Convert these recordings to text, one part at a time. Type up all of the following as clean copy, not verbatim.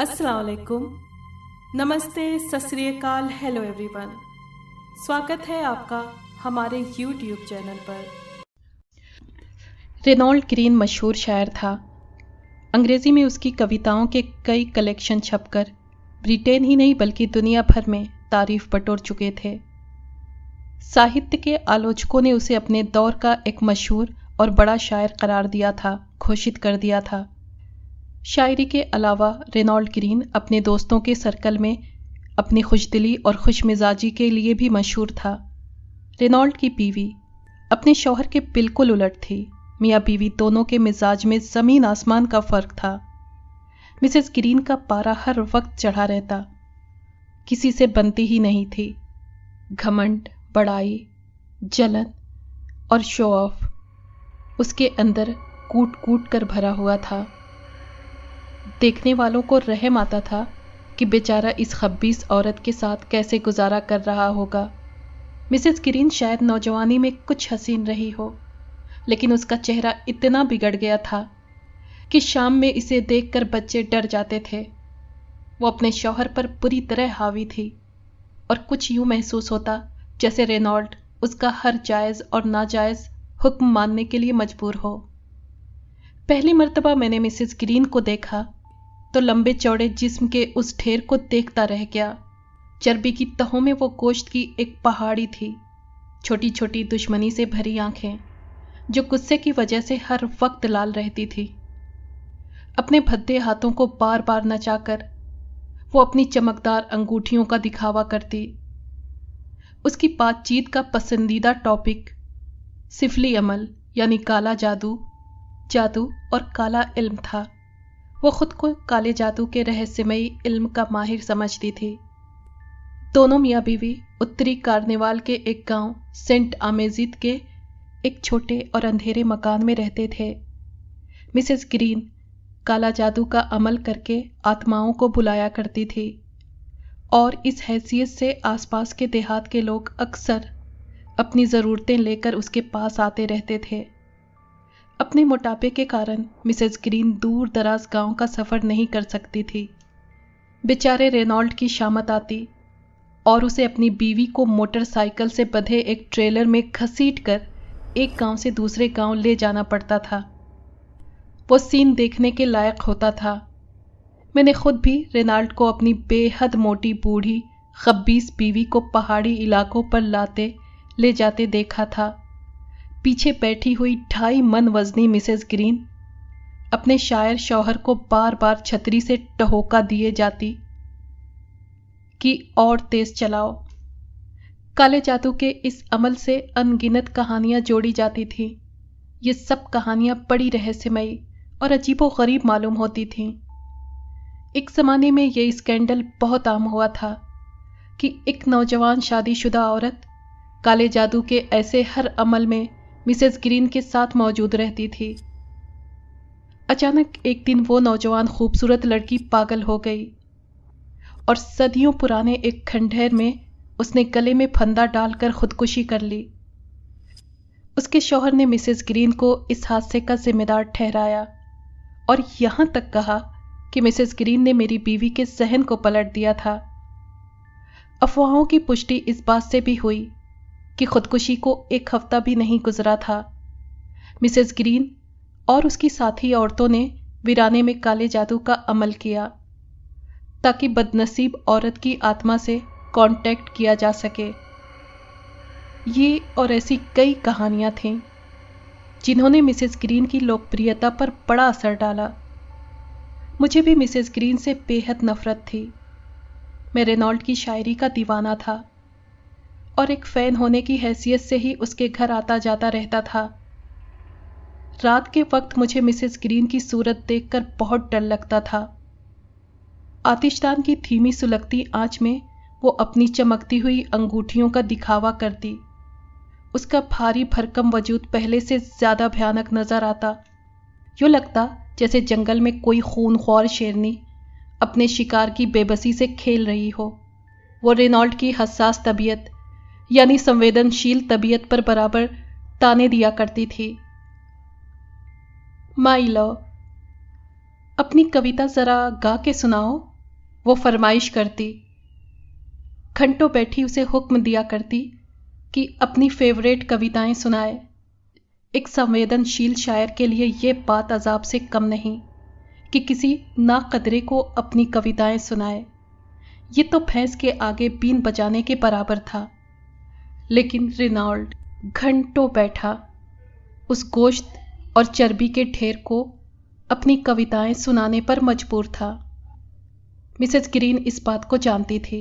अस्सलाम वालेकुम, नमस्ते, सत श्री अकाल, हेलो एवरीवन। स्वागत है आपका हमारे YouTube चैनल पर। रेनॉल्ड ग्रीन मशहूर शायर था। अंग्रेज़ी में उसकी कविताओं के कई कलेक्शन छपकर ब्रिटेन ही नहीं बल्कि दुनिया भर में तारीफ बटोर चुके थे। साहित्य के आलोचकों ने उसे अपने दौर का एक मशहूर और बड़ा शायर करार दिया था, घोषित कर दिया था। शायरी के अलावा रेनॉल्ड ग्रीन अपने दोस्तों के सर्कल में अपनी खुशदिली और खुशमिजाजी के लिए भी मशहूर था। रेनॉल्ड की बीवी अपने शौहर के बिल्कुल उलट थी। मियाँ बीवी दोनों के मिजाज में ज़मीन आसमान का फ़र्क था। मिसेस ग्रीन का पारा हर वक्त चढ़ा रहता, किसी से बनती ही नहीं थी। घमंड, बड़ाई, जलन और शो ऑफ उसके अंदर कूट कूट कर भरा हुआ था। देखने वालों को रहम आता था कि बेचारा इस खब्बीस औरत के साथ कैसे गुजारा कर रहा होगा। मिसेस ग्रीन शायद नौजवानी में कुछ हसीन रही हो, लेकिन उसका चेहरा इतना बिगड़ गया था कि शाम में इसे देखकर बच्चे डर जाते थे। वो अपने शौहर पर पूरी तरह हावी थी और कुछ यूं महसूस होता जैसे रेनॉल्ड उसका हर जायज़ और नाजायज़ हुक्म मानने के लिए मजबूर हो। पहली मर्तबा मैंने मिसेस ग्रीन को देखा तो लंबे चौड़े जिस्म के उस ढेर को देखता रह गया। चर्बी की तहों में वो गोश्त की एक पहाड़ी थी। छोटी छोटी दुश्मनी से भरी आंखें जो गुस्से की वजह से हर वक्त लाल रहती थी। अपने भद्दे हाथों को बार बार नचाकर वो अपनी चमकदार अंगूठियों का दिखावा करती। उसकी बातचीत का पसंदीदा टॉपिक सिफली अमल यानी काला जादू, जादू और काला इल्म था। वो खुद को काले जादू के रहस्यमयी इल्म का माहिर समझती थी। दोनों मियाँ बीवी उत्तरी कार्निवाल के एक गांव सेंट आमेजिद के एक छोटे और अंधेरे मकान में रहते थे। मिसेस ग्रीन काला जादू का अमल करके आत्माओं को बुलाया करती थी और इस हैसियत से आसपास के देहात के लोग अक्सर अपनी ज़रूरतें लेकर उसके पास आते रहते थे। अपने मोटापे के कारण मिसेस ग्रीन दूर दराज गांव का सफ़र नहीं कर सकती थी। बेचारे रेनॉल्ड की शामत आती और उसे अपनी बीवी को मोटरसाइकिल से बंधे एक ट्रेलर में घसीटकर एक गांव से दूसरे गांव ले जाना पड़ता था। वो सीन देखने के लायक होता था। मैंने खुद भी रेनॉल्ड को अपनी बेहद मोटी बूढ़ी खब्बीस बीवी को पहाड़ी इलाकों पर लाते ले जाते देखा था। पीछे बैठी हुई 2.5 मन वजनी मिसेस ग्रीन अपने शायर शौहर को बार बार छतरी से टहोका दिए जाती कि और तेज चलाओ। काले जादू के इस अमल से अनगिनत कहानियां जोड़ी जाती थीं। ये सब कहानियां बड़ी रहस्यमयी और अजीबो-गरीब मालूम होती थीं। एक ज़माने में ये स्कैंडल बहुत आम हुआ था कि एक नौजवान शादीशुदा औरत काले जादू के ऐसे हर अमल में मिसेस ग्रीन के साथ मौजूद रहती थी। अचानक एक दिन वो नौजवान खूबसूरत लड़की पागल हो गई और सदियों पुराने एक खंडहर में उसने गले में फंदा डालकर खुदकुशी कर ली। उसके शौहर ने मिसेस ग्रीन को इस हादसे का जिम्मेदार ठहराया और यहां तक कहा कि मिसेस ग्रीन ने मेरी बीवी के सहन को पलट दिया था। अफवाहों की पुष्टि इस बात से भी हुई कि खुदकुशी को एक हफ्ता भी नहीं गुजरा था। मिसेस ग्रीन और उसकी साथी औरतों ने वीराने में काले जादू का अमल किया ताकि बदनसीब औरत की आत्मा से कांटेक्ट किया जा सके। ये और ऐसी कई कहानियां थीं जिन्होंने मिसेस ग्रीन की लोकप्रियता पर बड़ा असर डाला। मुझे भी मिसेस ग्रीन से बेहद नफरत थी। मैं रेनॉल्ड की शायरी का दीवाना था और एक फ़ैन होने की हैसियत से ही उसके घर आता जाता रहता था। रात के वक्त मुझे मिसेस ग्रीन की सूरत देखकर बहुत डर लगता था। आतिशदान की धीमी सुलगती आंच में वो अपनी चमकती हुई अंगूठियों का दिखावा करती। उसका भारी भरकम वजूद पहले से ज़्यादा भयानक नजर आता। यूँ लगता जैसे जंगल में कोई खूनख्वार शेरनी अपने शिकार की बेबसी से खेल रही हो। वो रेनॉल्ड की हसास तबीयत यानी संवेदनशील तबीयत पर बराबर ताने दिया करती थी। माई लव, अपनी कविता जरा गा के सुनाओ, वो फरमाइश करती। घंटों बैठी उसे हुक्म दिया करती कि अपनी फेवरेट कविताएं सुनाए। एक संवेदनशील शायर के लिए ये बात अजाब से कम नहीं कि किसी नाकदरे को अपनी कविताएं सुनाए। ये तो भैंस के आगे बीन बजाने के बराबर था। लेकिन रेनॉल्ड घंटों बैठा उस गोश्त और चर्बी के ढेर को अपनी कविताएं सुनाने पर मजबूर था। मिसेस ग्रीन इस बात को जानती थी,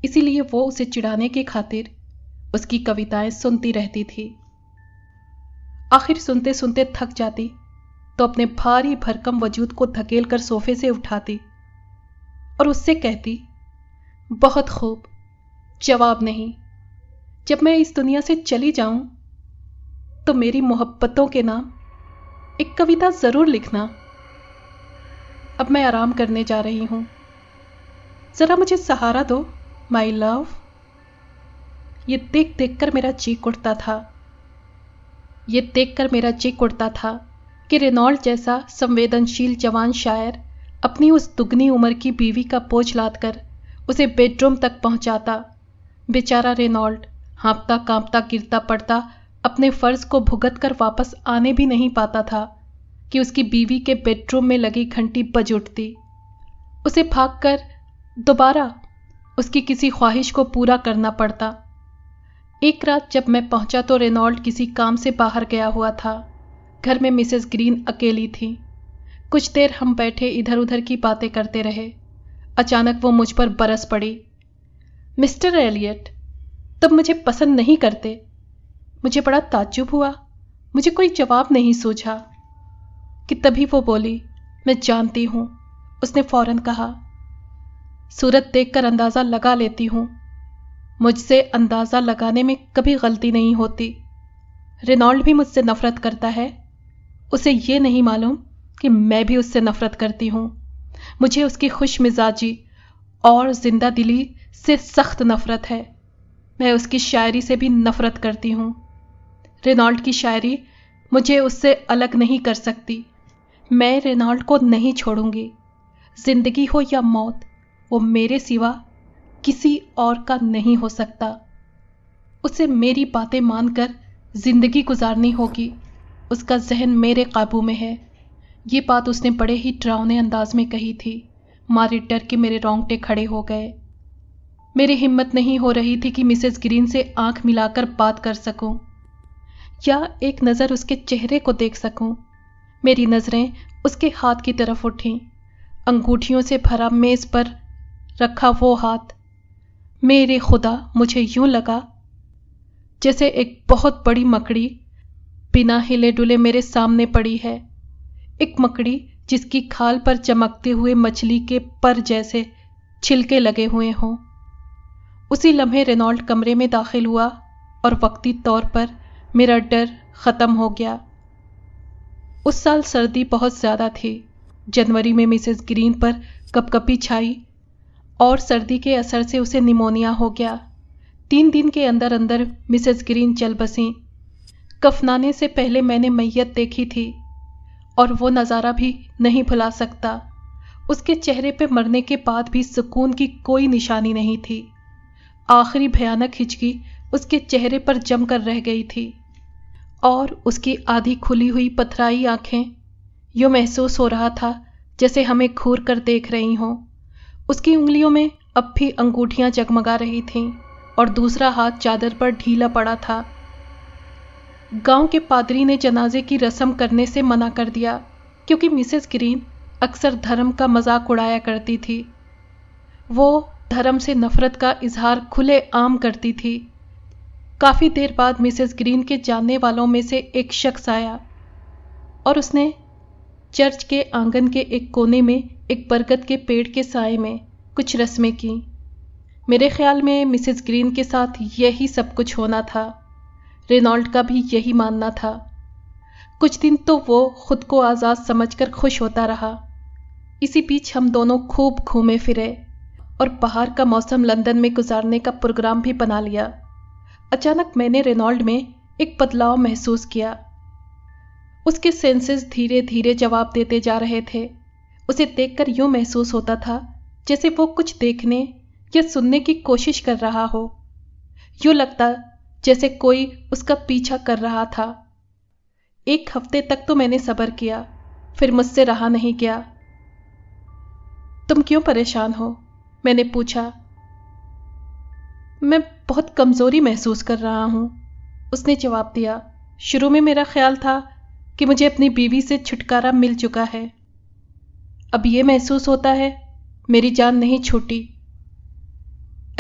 इसीलिए वो उसे चिढ़ाने की खातिर उसकी कविताएं सुनती रहती थी। आखिर सुनते सुनते थक जाती तो अपने भारी भरकम वजूद को धकेल कर सोफे से उठाती और उससे कहती, बहुत खूब, जवाब नहीं। जब मैं इस दुनिया से चली जाऊं तो मेरी मोहब्बतों के नाम एक कविता जरूर लिखना। अब मैं आराम करने जा रही हूं, जरा मुझे सहारा दो माई लव। ये देख देख कर मेरा जी उड़ता था कि रेनॉल्ड जैसा संवेदनशील जवान शायर अपनी उस दुगनी उम्र की बीवी का बोझ लादकर उसे बेडरूम तक पहुंचाता। बेचारा रेनॉल्ड हाँफता कांपता गिरता पड़ता अपने फर्ज को भुगत कर वापस आने भी नहीं पाता था कि उसकी बीवी के बेडरूम में लगी घंटी बज उठती। उसे भागकर दोबारा उसकी किसी ख्वाहिश को पूरा करना पड़ता। एक रात जब मैं पहुंचा तो रेनॉल्ड किसी काम से बाहर गया हुआ था। घर में मिसेस ग्रीन अकेली थी। कुछ देर हम बैठे इधर उधर की बातें करते रहे। अचानक वो मुझ पर बरस पड़ी। मिस्टर एलियट, तुम मुझे पसंद नहीं करते। मुझे बड़ा ताज्जुब हुआ, मुझे कोई जवाब नहीं सूझा कि तभी वो बोली, मैं जानती हूं। उसने फौरन कहा, सूरत देखकर अंदाजा लगा लेती हूं। मुझसे अंदाजा लगाने में कभी गलती नहीं होती। रेनॉल्ड भी मुझसे नफरत करता है। उसे ये नहीं मालूम कि मैं भी उससे नफरत करती हूं। मुझे उसकी खुश मिजाजी और जिंदा दिली से सख्त नफरत है। मैं उसकी शायरी से भी नफरत करती हूं। रेनॉल्ड की शायरी मुझे उससे अलग नहीं कर सकती। मैं रेनॉल्ड को नहीं छोड़ूंगी। जिंदगी हो या मौत, वो मेरे सिवा किसी और का नहीं हो सकता। उसे मेरी बातें मानकर जिंदगी गुजारनी होगी। उसका जहन मेरे काबू में है। ये बात उसने बड़े ही डरावने अंदाज में कही थी। मारे डर के मेरे रोंगटे खड़े हो गए। मेरी हिम्मत नहीं हो रही थी कि मिसेस ग्रीन से आंख मिलाकर बात कर सकूं या एक नज़र उसके चेहरे को देख सकूं। मेरी नज़रें उसके हाथ की तरफ उठीं। अंगूठियों से भरा मेज पर रखा वो हाथ, मेरे खुदा, मुझे यूं लगा जैसे एक बहुत बड़ी मकड़ी बिना हिले डुले मेरे सामने पड़ी है। एक मकड़ी जिसकी खाल पर चमकते हुए मछली के पर जैसे छिलके लगे हुए हों। उसी लम्हे रेनॉल्ड कमरे में दाखिल हुआ और वक्ती तौर पर मेरा डर खत्म हो गया। उस साल सर्दी बहुत ज्यादा थी। जनवरी में मिसेस ग्रीन पर कपकपी छाई और सर्दी के असर से उसे निमोनिया हो गया। 3 दिन के अंदर अंदर मिसेस ग्रीन चल बसीं। कफनाने से पहले मैंने मैयत देखी थी और वो नज़ारा भी नहीं भुला सकता। उसके चेहरे पे मरने के बाद भी सुकून की कोई निशानी नहीं थी। आखिरी भयानक हिचकी उसके चेहरे पर जमकर रह गई थी और उसकी आधी खुली हुई पथराई आंखें, यूं महसूस हो रहा था जैसे हमें घूर कर देख रही हों। उसकी उंगलियों में अब भी अंगूठियां जगमगा रही थीं और दूसरा हाथ चादर पर ढीला पड़ा था। गांव के पादरी ने जनाजे की रस्म करने से मना कर दिया क्योंकि मिसेस ग्रीन अक्सर धर्म का मजाक उड़ाया करती थी। वो धर्म से नफरत का इजहार खुले आम करती थी। काफ़ी देर बाद मिसेस ग्रीन के जानने वालों में से एक शख्स आया और उसने चर्च के आंगन के एक कोने में एक बरगद के पेड़ के साए में कुछ रस्में की। मेरे ख्याल में मिसेस ग्रीन के साथ यही सब कुछ होना था। रेनॉल्ड का भी यही मानना था। कुछ दिन तो वो खुद को आज़ाद समझकर खुश होता रहा। इसी बीच हम दोनों खूब घूमे फिरे और बाहर का मौसम लंदन में गुजारने का प्रोग्राम भी बना लिया। अचानक मैंने रेनॉल्ड में एक बदलाव महसूस किया। उसके सेंसेस धीरे धीरे जवाब देते जा रहे थे। उसे देखकर यूं महसूस होता था जैसे वो कुछ देखने या सुनने की कोशिश कर रहा हो। यूं लगता जैसे कोई उसका पीछा कर रहा था। 1 हफ्ते तक तो मैंने सब्र किया, फिर मुझसे रहा नहीं गया। तुम क्यों परेशान हो? मैंने पूछा। मैं बहुत कमजोरी महसूस कर रहा हूं, उसने जवाब दिया। शुरू में मेरा ख्याल था कि मुझे अपनी बीवी से छुटकारा मिल चुका है। अब यह महसूस होता है मेरी जान नहीं छूटी।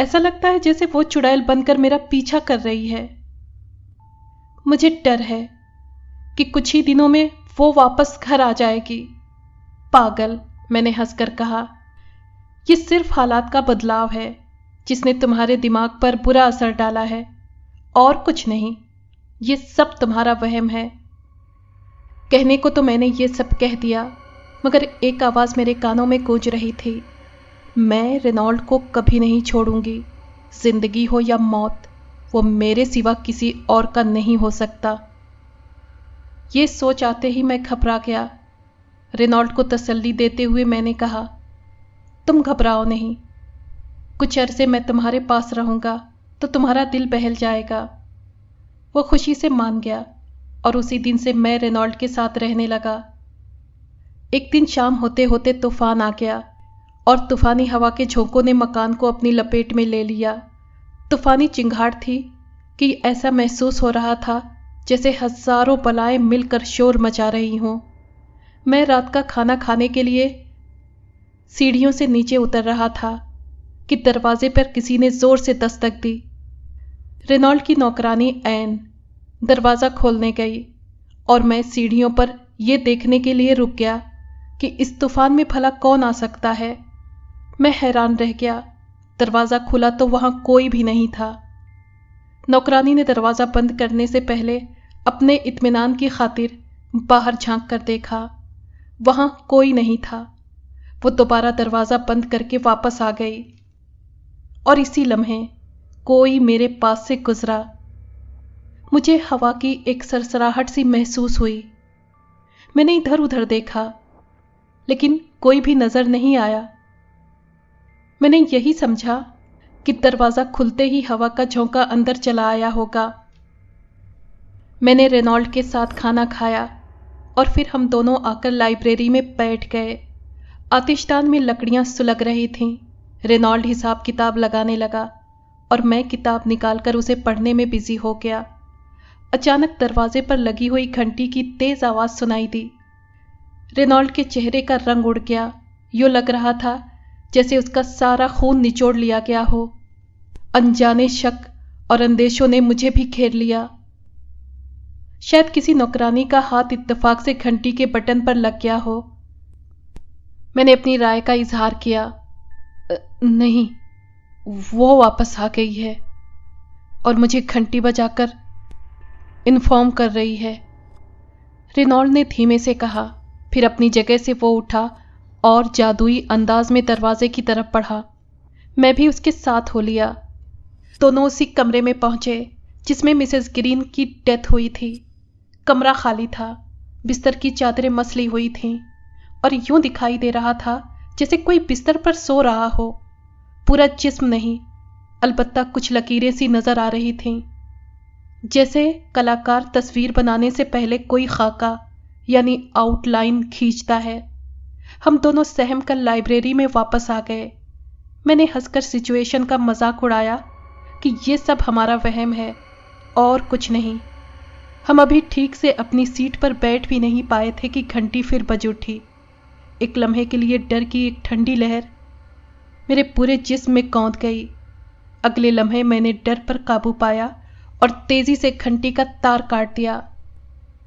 ऐसा लगता है जैसे वो चुड़ैल बनकर मेरा पीछा कर रही है। मुझे डर है कि कुछ ही दिनों में वो वापस घर आ जाएगी। पागल, मैंने हंसकर कहा। ये सिर्फ हालात का बदलाव है जिसने तुम्हारे दिमाग पर बुरा असर डाला है, और कुछ नहीं। ये सब तुम्हारा वहम है। कहने को तो मैंने ये सब कह दिया, मगर एक आवाज मेरे कानों में गूंज रही थी। मैं रेनॉल्ड को कभी नहीं छोड़ूंगी। जिंदगी हो या मौत, वो मेरे सिवा किसी और का नहीं हो सकता। ये सोच आते ही मैं घबरा गया। रेनॉल्ड को तसल्ली देते हुए मैंने कहा, तुम घबराओ नहीं। कुछ अरसे मैं तुम्हारे पास रहूंगा तो तुम्हारा दिल बहल जाएगा। वो खुशी से मान गया और उसी दिन से मैं रेनॉल्ड के साथ रहने लगा। एक दिन शाम होते होते तूफान आ गया और तूफानी हवा के झोंकों ने मकान को अपनी लपेट में ले लिया। तूफानी चिंगाड़ थी कि ऐसा महसूस हो रहा था जैसे हजारों बलाएं मिलकर शोर मचा रही हों। मैं रात का खाना खाने के लिए सीढ़ियों से नीचे उतर रहा था कि दरवाजे पर किसी ने जोर से दस्तक दी। रेनॉल्ड की नौकरानी ऐन दरवाजा खोलने गई और मैं सीढ़ियों पर यह देखने के लिए रुक गया कि इस तूफान में भला कौन आ सकता है। मैं हैरान रह गया। दरवाजा खुला तो वहां कोई भी नहीं था। नौकरानी ने दरवाजा बंद करने से पहले अपने इत्मीनान की खातिर बाहर झांक कर देखा। वहां कोई नहीं था। वो दोबारा दरवाजा बंद करके वापस आ गई और इसी लम्हे कोई मेरे पास से गुजरा। मुझे हवा की एक सरसराहट सी महसूस हुई। मैंने इधर उधर देखा, लेकिन कोई भी नजर नहीं आया। मैंने यही समझा कि दरवाजा खुलते ही हवा का झोंका अंदर चला आया होगा। मैंने रेनॉल्ड के साथ खाना खाया और फिर हम दोनों आकर लाइब्रेरी में बैठ गए। आतिशदान में लकड़ियां सुलग रही थीं। रेनॉल्ड हिसाब किताब लगाने लगा और मैं किताब निकालकर उसे पढ़ने में बिजी हो गया। अचानक दरवाजे पर लगी हुई घंटी की तेज आवाज सुनाई दी। रेनॉल्ड के चेहरे का रंग उड़ गया। यूं लग रहा था जैसे उसका सारा खून निचोड़ लिया गया हो। अनजाने शक और अंदेशों ने मुझे भी घेर लिया। शायद किसी नौकरानी का हाथ इत्तेफाक से घंटी के बटन पर लग गया हो। मैंने अपनी राय का इजहार किया। नहीं, वो वापस आ गई है और मुझे घंटी बजाकर इन्फॉर्म कर रही है। रेनॉल्ड ने धीमे से कहा। फिर अपनी जगह से वो उठा और जादुई अंदाज में दरवाजे की तरफ बढ़ा। मैं भी उसके साथ हो लिया। दोनों उसी कमरे में पहुंचे जिसमें मिसेस ग्रीन की डेथ हुई थी। कमरा खाली था। बिस्तर की चादरें मसली हुई थीं और यूं दिखाई दे रहा था जैसे कोई बिस्तर पर सो रहा हो। पूरा जिस्म नहीं, अलबत्ता कुछ लकीरें सी नजर आ रही थीं, जैसे कलाकार तस्वीर बनाने से पहले कोई खाका यानी आउटलाइन खींचता है। हम दोनों सहम कर लाइब्रेरी में वापस आ गए। मैंने हंसकर सिचुएशन का मजाक उड़ाया कि ये सब हमारा वहम है और कुछ नहीं। हम अभी ठीक से अपनी सीट पर बैठ भी नहीं पाए थे कि घंटी फिर बज उठी। एक लम्हे के लिए डर की एक ठंडी लहर मेरे पूरे जिस्म में कौंध गई। अगले लम्हे मैंने डर पर काबू पाया और तेजी से घंटी का तार काट दिया।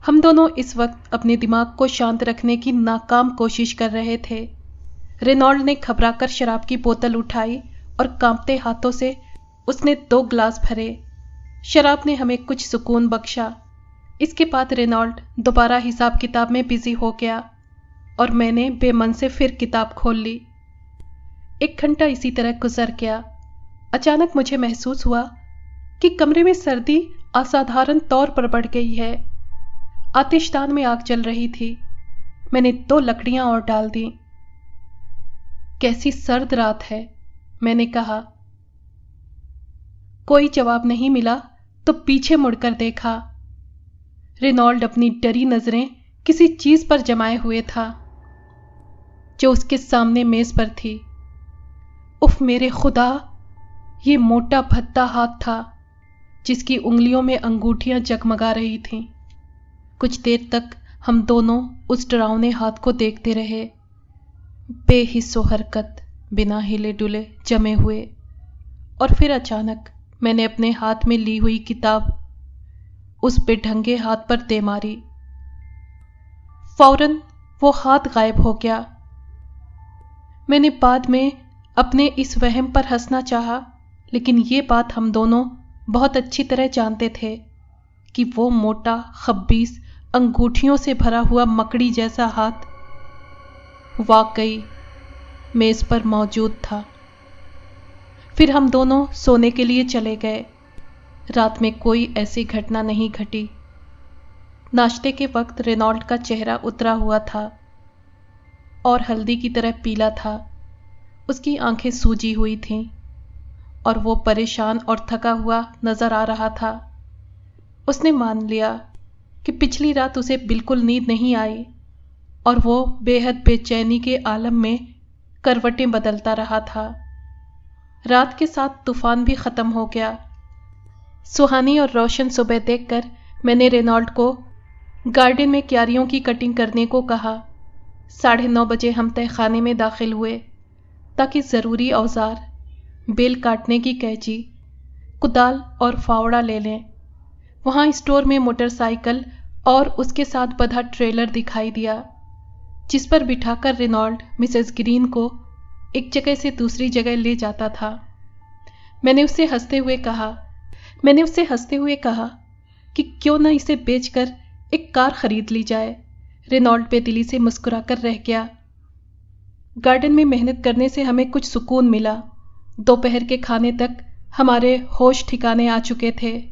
हम दोनों इस वक्त अपने दिमाग को शांत रखने की नाकाम कोशिश कर रहे थे। रेनॉल्ड ने घबराकर शराब की बोतल उठाई और कांपते हाथों से उसने 2 गिलास भरे। शराब ने हमें कुछ सुकून बख्शा। इसके बाद रेनॉल्ड दोबारा हिसाब किताब में बिजी हो गया और मैंने बेमन से फिर किताब खोल ली। 1 घंटा इसी तरह गुजर गया। अचानक मुझे महसूस हुआ कि कमरे में सर्दी असाधारण तौर पर बढ़ गई है। आतिशदान में आग जल रही थी। मैंने 2 लकड़ियां और डाल दी। कैसी सर्द रात है, मैंने कहा। कोई जवाब नहीं मिला तो पीछे मुड़कर देखा। रेनॉल्ड अपनी डरी नजरें किसी चीज पर जमाए हुए था जो उसके सामने मेज पर थी। उफ मेरे खुदा, ये मोटा भद्दा हाथ था जिसकी उंगलियों में अंगूठियां जगमगा रही थीं। कुछ देर तक हम दोनों उस डरावने हाथ को देखते रहे, बेहिस्सो हरकत, बिना हिले डुले जमे हुए। और फिर अचानक मैंने अपने हाथ में ली हुई किताब उस बेढंगे हाथ पर दे मारी। फौरन वो हाथ गायब हो गया। मैंने बाद में अपने इस वहम पर हंसना चाहा, लेकिन ये बात हम दोनों बहुत अच्छी तरह जानते थे कि वो मोटा, खब्बीस, अंगूठियों से भरा हुआ मकड़ी जैसा हाथ वाकई मेज पर मौजूद था। फिर हम दोनों सोने के लिए चले गए। रात में कोई ऐसी घटना नहीं घटी। नाश्ते के वक्त रेनॉल्ड का चेहरा उतरा हुआ था और हल्दी की तरह पीला था। उसकी आंखें सूजी हुई थीं और वो परेशान और थका हुआ नजर आ रहा था। उसने मान लिया कि पिछली रात उसे बिल्कुल नींद नहीं आई और वो बेहद बेचैनी के आलम में करवटें बदलता रहा था। रात के साथ तूफान भी खत्म हो गया। सुहानी और रोशन सुबह देखकर मैंने रेनॉल्ड को गार्डन में क्यारियों की कटिंग करने को कहा। 9:30 बजे हम तहखाने में दाखिल हुए ताकि ज़रूरी औजार, बेल काटने की कैंची, कुदाल और फावड़ा ले लें। वहाँ स्टोर में मोटरसाइकिल और उसके साथ बंधा ट्रेलर दिखाई दिया जिस पर बिठाकर रेनॉल्ड मिसेस ग्रीन को एक जगह से दूसरी जगह ले जाता था। मैंने उससे हंसते हुए कहा कि क्यों न इसे बेचकर एक कार खरीद ली जाए। रेनॉल्ड बेदिली से मुस्कुराकर रह गया। गार्डन में मेहनत करने से हमें कुछ सुकून मिला। दोपहर के खाने तक हमारे होश ठिकाने आ चुके थे।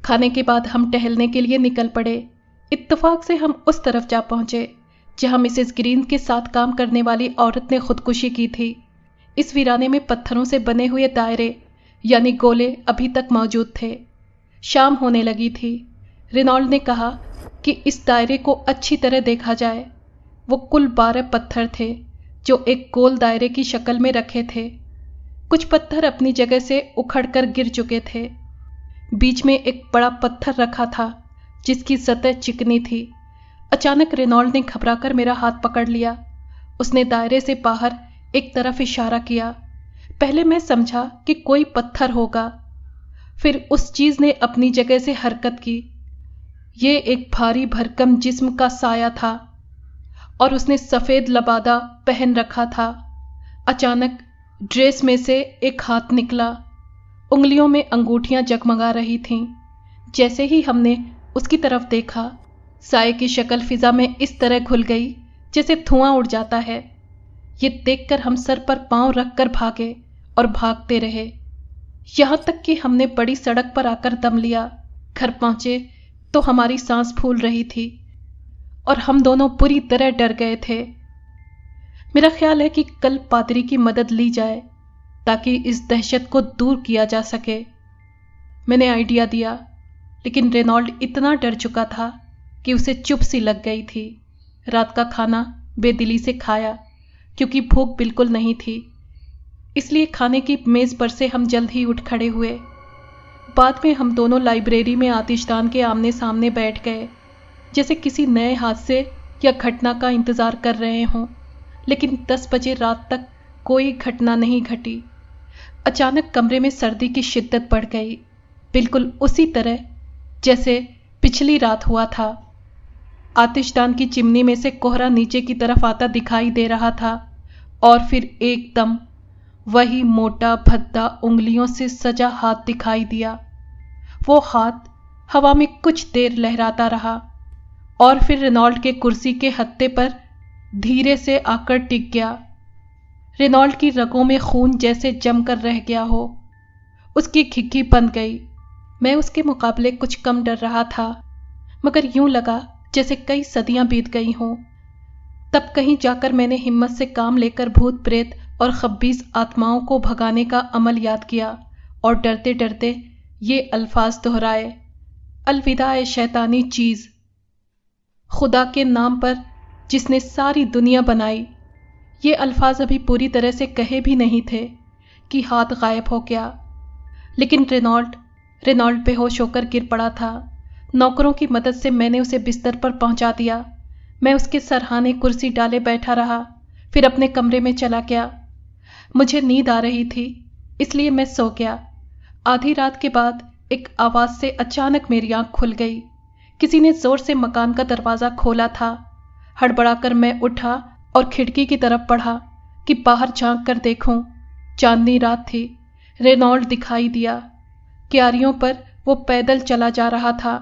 खाने के बाद हम टहलने के लिए निकल पड़े। इत्तेफाक से हम उस तरफ जा पहुंचे जहां मिसेस ग्रीन के साथ काम करने वाली औरत ने खुदकुशी की थी। इस वीराने में पत्थरों से बने हुए दायरे यानी गोले अभी तक मौजूद थे। शाम होने लगी थी। रेनॉल्ड ने कहा कि इस दायरे को अच्छी तरह देखा जाए। वो कुल 12 पत्थर थे जो एक गोल दायरे की शक्ल में रखे थे। कुछ पत्थर अपनी जगह से उखड़कर गिर चुके थे। बीच में एक बड़ा पत्थर रखा था जिसकी सतह चिकनी थी। अचानक रेनॉल्ड ने घबराकर मेरा हाथ पकड़ लिया। उसने दायरे से बाहर एक तरफ इशारा किया। पहले मैं समझा कि कोई पत्थर होगा, फिर उस चीज ने अपनी जगह से हरकत की। ये एक भारी भरकम जिस्म का साया था और उसने सफेद लबादा पहन रखा था। अचानक ड्रेस में से एक हाथ निकला। उंगलियों में अंगूठियां जगमगा रही थीं। जैसे ही हमने उसकी तरफ देखा, साये की शक्ल फिजा में इस तरह घुल गई जैसे धुआं उड़ जाता है। ये देखकर हम सर पर पांव रखकर भागे और भागते रहे, यहां तक कि हमने बड़ी सड़क पर आकर दम लिया। घर पहुंचे तो हमारी सांस फूल रही थी और हम दोनों पूरी तरह डर गए थे। मेरा ख्याल है कि कल पादरी की मदद ली जाए ताकि इस दहशत को दूर किया जा सके। मैंने आइडिया दिया, लेकिन रेनॉल्ड इतना डर चुका था कि उसे चुप सी लग गई थी। रात का खाना बेदिली से खाया क्योंकि भूख बिल्कुल नहीं थी, इसलिए खाने की मेज पर से हम जल्द ही उठ खड़े हुए। बाद में हम दोनों लाइब्रेरी में आतिशदान के आमने सामने बैठ गए, जैसे किसी नए हादसे या घटना का इंतजार कर रहे हों। लेकिन 10 बजे रात तक कोई घटना नहीं घटी। अचानक कमरे में सर्दी की शिद्दत बढ़ गई, बिल्कुल उसी तरह जैसे पिछली रात हुआ था। आतिशदान की चिमनी में से कोहरा नीचे की तरफ आता दिखाई दे रहा था और फिर एकदम वही मोटा भद्दा उंगलियों से सजा हाथ दिखाई दिया। वो हाथ हवा में कुछ देर लहराता रहा और फिर रेनॉल्ड के कुर्सी के हत्थे पर धीरे से आकर टिक गया। रेनॉल्ड की रगों में खून जैसे जमकर रह गया हो। उसकी खिक्की बंध गई। मैं उसके मुकाबले कुछ कम डर रहा था, मगर यूं लगा जैसे कई सदियां बीत गई हों। तब कहीं जाकर मैंने हिम्मत से काम लेकर भूत प्रेत और खब्बीस आत्माओं को भगाने का अमल याद किया और डरते डरते ये अल्फाज दोहराए, अलविदा ए शैतानी चीज़, खुदा के नाम पर जिसने सारी दुनिया बनाई। ये अल्फाज अभी पूरी तरह से कहे भी नहीं थे कि हाथ गायब हो गया। लेकिन रेनॉल्ड बेहोश होकर गिर पड़ा था। नौकरों की मदद से मैंने उसे बिस्तर पर पहुंचा दिया। मैं उसके सरहाने कुर्सी डाले बैठा रहा, फिर अपने कमरे में चला गया। मुझे नींद आ रही थी, इसलिए मैं सो गया। आधी रात के बाद एक आवाज़ से अचानक मेरी आंख खुल गई। किसी ने जोर से मकान का दरवाज़ा खोला था। हड़बड़ाकर मैं उठा और खिड़की की तरफ बढ़ा कि बाहर झांक कर देखूं। चांदनी रात थी। रेनॉल्ड दिखाई दिया। क्यारियों पर वो पैदल चला जा रहा था।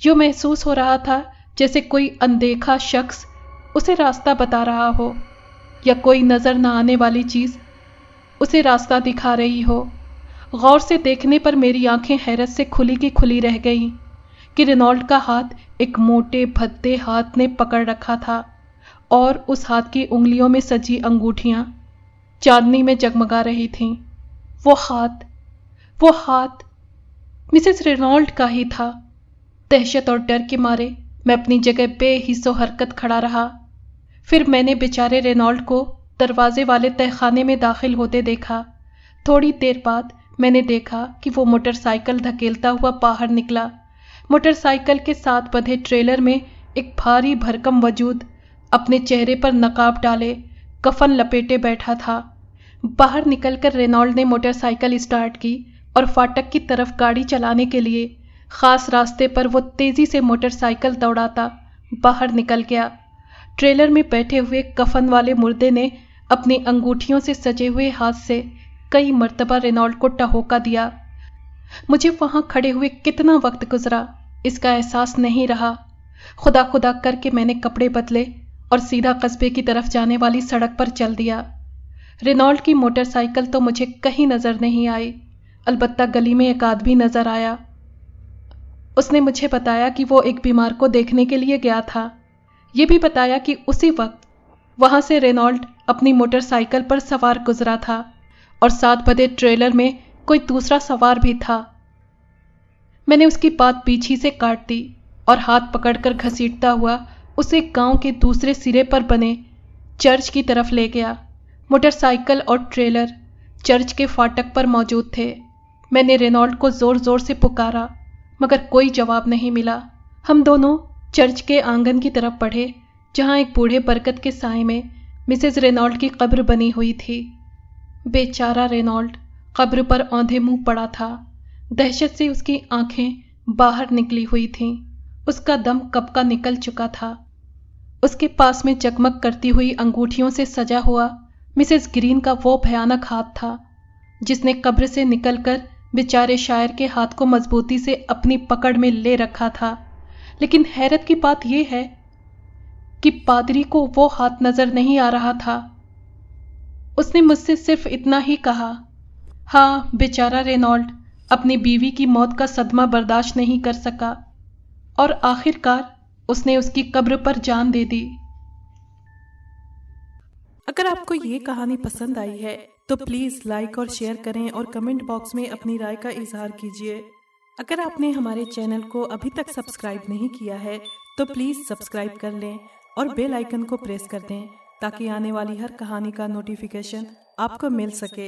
यूँ महसूस हो रहा था जैसे कोई अनदेखा शख्स उसे रास्ता बता रहा हो या कोई नज़र न आने वाली चीज़ उसे रास्ता दिखा रही हो। गौर से देखने पर मेरी आंखें हैरत से खुली की खुली रह गईं कि रेनॉल्ड का हाथ एक मोटे भद्दे हाथ ने पकड़ रखा था और उस हाथ की उंगलियों में सजी अंगूठियां चांदनी में जगमगा रही थीं। वो हाथ मिसेस रेनॉल्ड का ही था। दहशत और डर के मारे मैं अपनी जगह बेहिस्सो हरकत खड़ा रहा। फिर मैंने बेचारे रेनॉल्ड को दरवाजे वाले तहखाने में दाखिल होते देखा। थोड़ी देर बाद मैंने देखा कि वो मोटरसाइकिल धकेलता हुआ बाहर निकला। मोटरसाइकिल के साथ बंधे ट्रेलर में एक भारी भरकम वजूद अपने चेहरे पर नकाब डाले कफन लपेटे बैठा था। बाहर निकलकर रेनॉल्ड ने मोटरसाइकिल स्टार्ट की और फाटक की तरफ गाड़ी चलाने के लिए खास रास्ते पर वो तेजी से मोटरसाइकिल दौड़ाता बाहर निकल गया। ट्रेलर में बैठे हुए कफन वाले मुर्दे ने अपनी अंगूठियों से सजे हुए हाथ से कई मर्तबा रेनॉल्ड को टहोका दिया। मुझे वहां खड़े हुए कितना वक्त गुजरा इसका एहसास नहीं रहा। खुदा खुदा करके मैंने कपड़े बदले और सीधा कस्बे की तरफ जाने वाली सड़क पर चल दिया। रेनॉल्ड की मोटरसाइकिल तो मुझे कहीं नजर नहीं आई, अलबत्ता गली में एक आदमी नजर आया। उसने मुझे बताया कि वो एक बीमार को देखने के लिए गया था। ये भी बताया कि उसी वक्त वहां से रेनॉल्ड अपनी मोटरसाइकिल पर सवार गुजरा था और साथ बंधे ट्रेलर में कोई दूसरा सवार भी था। मैंने उसकी बात पीछे से काट दी और हाथ पकड़कर घसीटता हुआ उसे गांव के दूसरे सिरे पर बने चर्च की तरफ ले गया। मोटरसाइकिल और ट्रेलर चर्च के फाटक पर मौजूद थे। मैंने रेनॉल्ड को जोर जोर से पुकारा मगर कोई जवाब नहीं मिला। हम दोनों चर्च के आंगन की तरफ बढ़े जहां एक बूढ़े बरगद के साए में मिसेस रेनॉल्ड की कब्र बनी हुई थी। बेचारा रेनॉल्ड कब्र पर औंधे मुंह पड़ा था। दहशत से उसकी आंखें बाहर निकली हुई थीं। उसका दम कब का निकल चुका था। उसके पास में जगमग करती हुई अंगूठियों से सजा हुआ मिसेस ग्रीन का वो भयानक हाथ था जिसने कब्र से निकलकर बेचारे शायर के हाथ को मजबूती से अपनी पकड़ में ले रखा था। लेकिन हैरत की बात यह है कि पादरी को वो हाथ नजर नहीं आ रहा था। उसने मुझसे सिर्फ इतना ही कहा, हाँ, बेचारा रेनॉल्ड अपनी बीवी की मौत का सदमा बर्दाश्त नहीं कर सका और आखिरकार उसने उसकी कब्र पर जान दे दी। अगर आपको ये कहानी पसंद आई है तो प्लीज़ लाइक और शेयर करें और कमेंट बॉक्स में अपनी राय का इजहार कीजिए। अगर आपने हमारे चैनल को अभी तक सब्सक्राइब नहीं किया है तो प्लीज़ सब्सक्राइब कर लें और बेल आइकन को प्रेस कर दें ताकि आने वाली हर कहानी का नोटिफिकेशन आपको मिल सके।